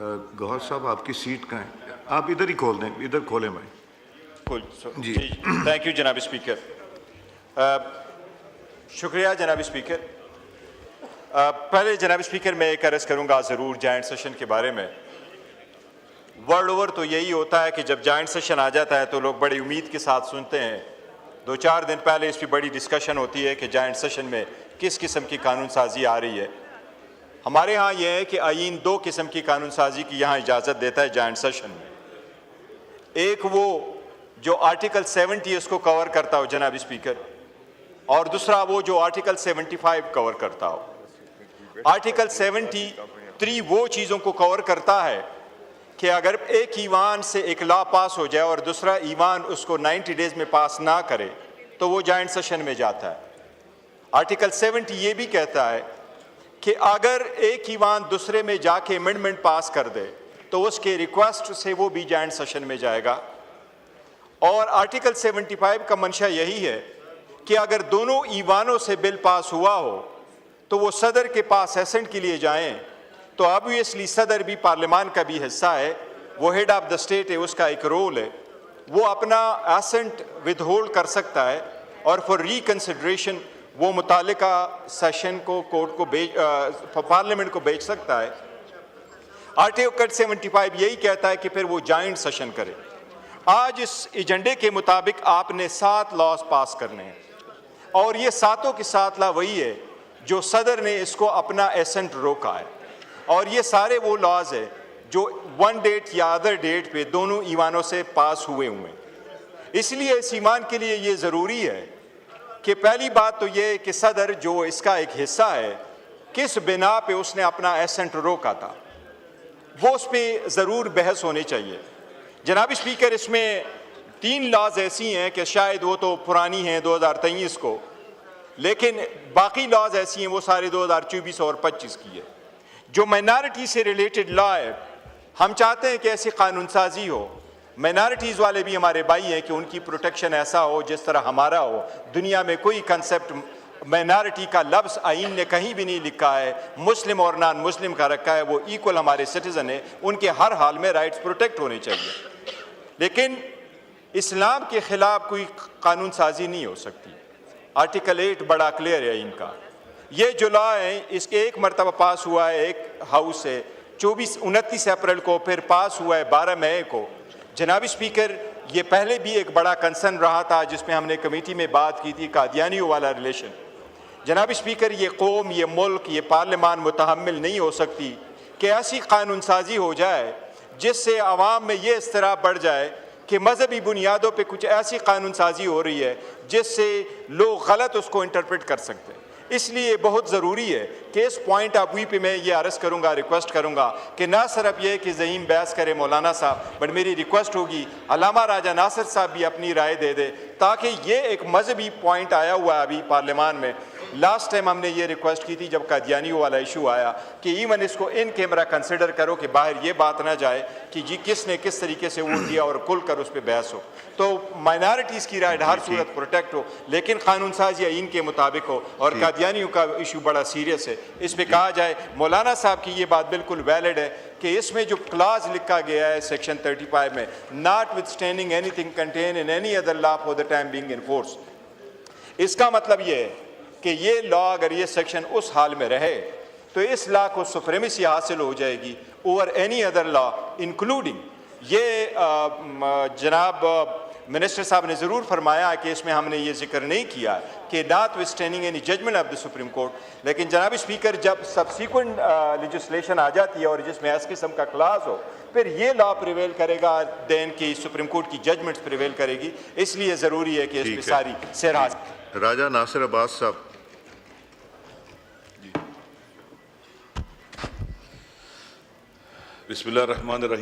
گوہر صاحب آپ کی سیٹ کہاں ہے؟ آپ ادھر ہی کھول دیں، ادھر کھولیں بھائی. جی تھینک یو جناب اسپیکر. شکریہ جناب اسپیکر. پہلے جناب اسپیکر میں ایک عرض کروں گا ضرور جوائنٹ سیشن کے بارے میں. ورلڈ اوور تو یہی ہوتا ہے کہ جب جوائنٹ سیشن آ جاتا ہے تو لوگ بڑی امید کے ساتھ سنتے ہیں. 2-4 دن پہلے اس پہ بڑی ڈسکشن ہوتی ہے کہ جوائنٹ سیشن میں کس قسم کی قانون سازی آ رہی ہے. ہمارے ہاں یہ ہے کہ آئین 2 قسم کی قانون سازی کی یہاں اجازت دیتا ہے جوائنٹ سیشن میں. ایک وہ جو آرٹیکل 70 اس کو کور کرتا ہو جناب اسپیکر، اور دوسرا وہ جو آرٹیکل 75 کور کرتا ہو. آرٹیکل 73 وہ چیزوں کو کور کرتا ہے کہ اگر ایک ایوان سے ایک لا پاس ہو جائے اور دوسرا ایوان اس کو 90 ڈیز میں پاس نہ کرے تو وہ جوائنٹ سیشن میں جاتا ہے. آرٹیکل 70 یہ بھی کہتا ہے کہ اگر ایک ایوان دوسرے میں جا کے امینڈمنٹ پاس کر دے تو اس کے ریکویسٹ سے وہ بھی جوائنٹ سیشن میں جائے گا. اور آرٹیکل 75 کا منشا یہی ہے کہ اگر دونوں ایوانوں سے بل پاس ہوا ہو تو وہ صدر کے پاس ایسنٹ کے لیے جائیں تو آبویسلی صدر بھی پارلیمان کا بھی حصہ ہے، وہ ہیڈ آف دا اسٹیٹ ہے، اس کا ایک رول ہے. وہ اپنا ایسنٹ ود ہولڈ کر سکتا ہے اور فار ریکنسیڈریشن وہ متعلقہ سیشن کو کورٹ کو پارلیمنٹ کو بھیج سکتا ہے. آرٹیکل 75 یہی کہتا ہے کہ پھر وہ جوائنٹ سیشن کرے. آج اس ایجنڈے کے مطابق آپ نے 7 لاز پاس کرنے ہیں اور یہ 7 کے 7 لا وہی ہے جو صدر نے اس کو اپنا ایسنٹ روکا ہے. اور یہ سارے وہ لاز ہیں جو 1 ڈیٹ یا ادر ڈیٹ پہ دونوں ایوانوں سے پاس ہوئے ہیں. اس لیے اس ایوان کے لیے یہ ضروری ہے کہ پہلی بات تو یہ کہ صدر جو اس کا ایک حصہ ہے کس بنا پہ اس نے اپنا ایسنٹ روکا تھا وہ اس پہ ضرور بحث ہونی چاہیے. جناب اسپیکر اس میں 3 لاز ایسی ہیں کہ شاید وہ تو پرانی ہیں 2023 کو، لیکن باقی لاز ایسی ہیں وہ سارے 2024 اور 25 کی ہے. جو مائنارٹی سے ریلیٹڈ لا ہے ہم چاہتے ہیں کہ ایسی قانون سازی ہو. مائنارٹیز والے بھی ہمارے بھائی ہیں کہ ان کی پروٹیکشن ایسا ہو جس طرح ہمارا ہو. دنیا میں کوئی کنسپٹ مائنارٹی کا لفظ آئین نے کہیں بھی نہیں لکھا ہے، مسلم اور نان مسلم کا رکھا ہے. وہ ایکول ہمارے سٹیزن ہیں، ان کے ہر حال میں رائٹس پروٹیکٹ ہونے چاہیے. لیکن اسلام کے خلاف کوئی قانون سازی نہیں ہو سکتی. آرٹیکل 8 بڑا کلیئر ہے ان کا. یہ جو لا ہے اس کے ایک مرتبہ پاس ہوا ہے ایک ہاؤس سے 29 اپریل کو، پھر پاس ہوا ہے 12 مئی کو. جناب اسپیکر یہ پہلے بھی ایک بڑا کنسرن رہا تھا جس میں ہم نے کمیٹی میں بات کی تھی، قادیانیوں والا ریلیشن. جناب اسپیکر یہ قوم، یہ ملک، یہ پارلیمان متحمل نہیں ہو سکتی کہ ایسی قانون سازی ہو جائے جس سے عوام میں یہ اضطراب بڑھ جائے کہ مذہبی بنیادوں پہ کچھ ایسی قانون سازی ہو رہی ہے جس سے لوگ غلط اس کو انٹرپریٹ کر سکتے ہیں. اس لیے بہت ضروری ہے کہ اس پوائنٹ آف ویو پہ میں یہ عرض کروں گا، ریکویسٹ کروں گا کہ نہ صرف یہ کہ ذہین بحث کرے مولانا صاحب، بٹ میری ریکویسٹ ہوگی علامہ راجہ ناصر صاحب بھی اپنی رائے دے دے تاکہ یہ ایک مذہبی پوائنٹ آیا ہوا ہے ابھی پارلیمان میں. لاسٹ ٹائم ہم نے یہ ریکویسٹ کی تھی جب قادیانیوں والا ایشو آیا کہ ایون اس کو ان کیمرہ کنسیڈر کرو کہ باہر یہ بات نہ جائے کہ جی کس نے کس طریقے سے ووٹ دیا اور کھل کر اس پہ بحث ہو. تو مائنارٹیز کی رائٹ ہر صورت پروٹیکٹ ہو لیکن قانون سازی ان کے مطابق ہو. اور قادیانیوں کا ایشو بڑا سیریس ہے، اس پہ کہا جائے. مولانا صاحب کی یہ بات بالکل ویلڈ ہے کہ اس میں جو کلاز لکھا گیا ہے سیکشن 35 میں notwithstanding anything contained in any other law for the time being in force, اس کا مطلب یہ ہے کہ یہ لا اگر یہ سیکشن اس حال میں رہے تو اس لا کو سپریمیسی حاصل ہو جائے گی اوور اینی ادر لا انکلوڈنگ. یہ جناب منسٹر صاحب نے ضرور فرمایا کہ اس میں ہم نے یہ ذکر نہیں کیا کہ notwithstanding any judgment of the Supreme Court. لیکن جناب اسپیکر جب سبسیکوینٹ لیجسلیشن آ جاتی ہے اور جس میں اس قسم کا کلاس ہو پھر یہ لا پریویل کرے گا دین کی سپریم کورٹ کی ججمنٹس پریویل کرے گی. اس لیے ضروری ہے کہ اس پہ ساری سیرات. راجہ ناصر عباس صاحب. بسم اللہ الرحمن الرحیم.